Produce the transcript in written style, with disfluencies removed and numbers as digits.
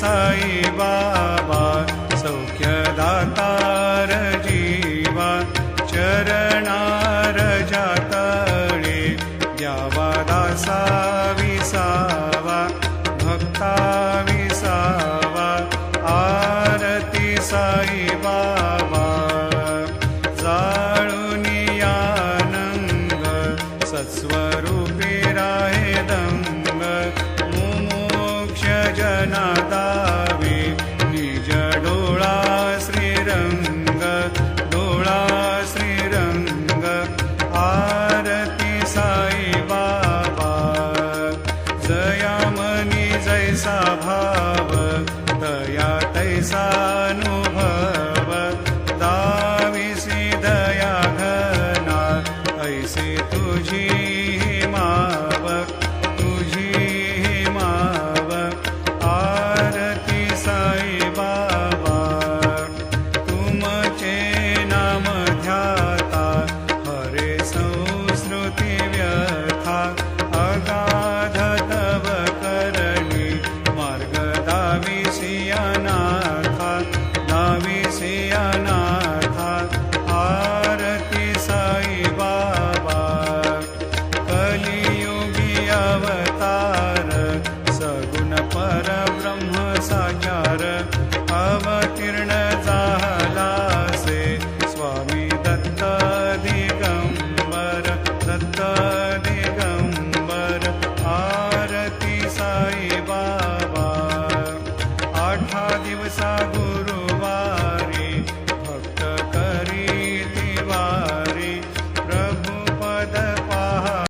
साई बाबा सौख्यदातार जीवा चरणार जातळे द्यावा दासा विसावा भक्ता विसावा आरती साई बाबा जाळूनी आनंद सत्स्वरूपी राहे दंग मुमोक्ष जना दावे निज डोळा श्रीरंग डोळा श्रीरंग आरती साई बाबा जयामनी जैसा भाव दया तैसानुभव दाविसी दया घना ऐसे तुझी माव तुझी माव आरती साई बाबा तुमचे नाम ध्याता हरे संस्कृती व्यथा अगाध तव करणी मार्ग दाविसियानाथा दाविसियानाथा आरती साई बाबा कलियुगी अवतार